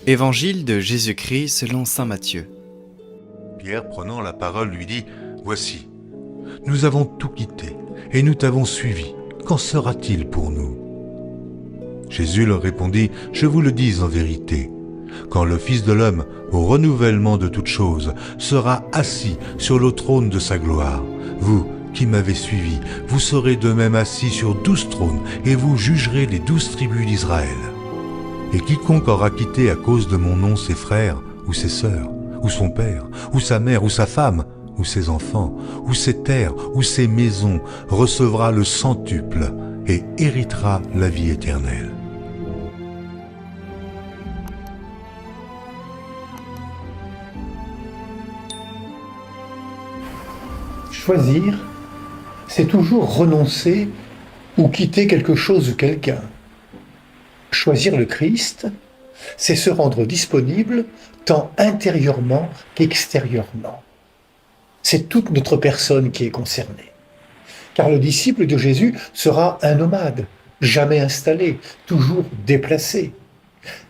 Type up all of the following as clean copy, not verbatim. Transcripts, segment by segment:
Évangile de Jésus-Christ selon saint Matthieu. Pierre, prenant la parole, lui dit : « Voici, nous avons tout quitté et nous t'avons suivi. Qu'en sera-t-il pour nous ?» Jésus leur répondit : « Je vous le dis en vérité, quand le Fils de l'homme, au renouvellement de toutes choses, sera assis sur le trône de sa gloire, vous qui m'avez suivi, vous serez de même assis sur 12 trônes et vous jugerez les 12 tribus d'Israël. Et quiconque aura quitté à cause de mon nom ses frères ou ses sœurs, ou son père, ou sa mère, ou sa femme, ou ses enfants, ou ses terres, ou ses maisons, recevra le centuple et héritera la vie éternelle. » Choisir, c'est toujours renoncer ou quitter quelque chose ou quelqu'un. Choisir le Christ, c'est se rendre disponible tant intérieurement qu'extérieurement. C'est toute notre personne qui est concernée. Car le disciple de Jésus sera un nomade, jamais installé, toujours déplacé.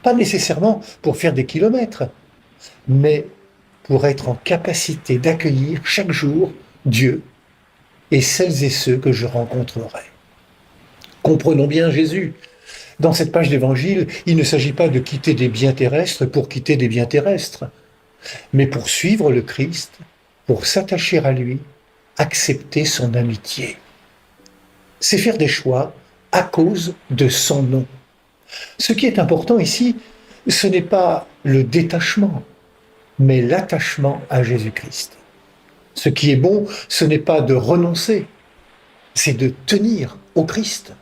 Pas nécessairement pour faire des kilomètres, mais pour être en capacité d'accueillir chaque jour Dieu et celles et ceux que je rencontrerai. Comprenons bien Jésus. Dans cette page d'évangile, il ne s'agit pas de quitter des biens terrestres pour quitter des biens terrestres, mais pour suivre le Christ, pour s'attacher à lui, accepter son amitié. C'est faire des choix à cause de son nom. Ce qui est important ici, ce n'est pas le détachement, mais l'attachement à Jésus-Christ. Ce qui est bon, ce n'est pas de renoncer, c'est de tenir au Christ.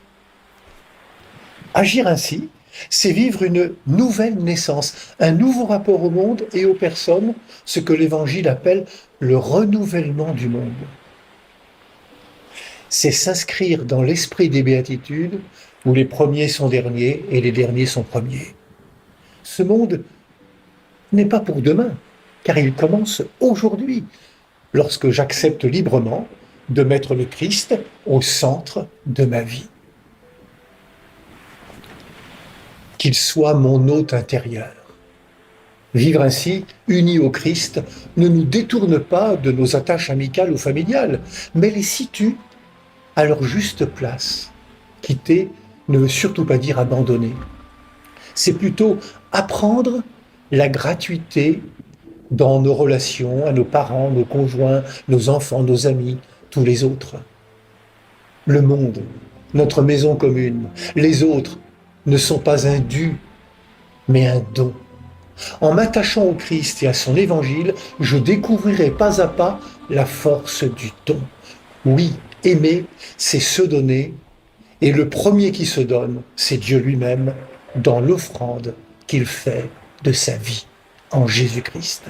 Agir ainsi, c'est vivre une nouvelle naissance, un nouveau rapport au monde et aux personnes, ce que l'Évangile appelle le renouvellement du monde. C'est s'inscrire dans l'esprit des béatitudes où les premiers sont derniers et les derniers sont premiers. Ce monde n'est pas pour demain, car il commence aujourd'hui, lorsque j'accepte librement de mettre le Christ au centre de ma vie. Qu'il soit mon hôte intérieur. Vivre ainsi, unis au Christ, ne nous détourne pas de nos attaches amicales ou familiales, mais les situe à leur juste place. Quitter ne veut surtout pas dire abandonner. C'est plutôt apprendre la gratuité dans nos relations, à nos parents, nos conjoints, nos enfants, nos amis, tous les autres. Le monde, notre maison commune, les autres ne sont pas un dû, mais un don. En m'attachant au Christ et à son évangile, je découvrirai pas à pas la force du don. Oui, aimer, c'est se donner, et le premier qui se donne, c'est Dieu lui-même, dans l'offrande qu'il fait de sa vie en Jésus-Christ.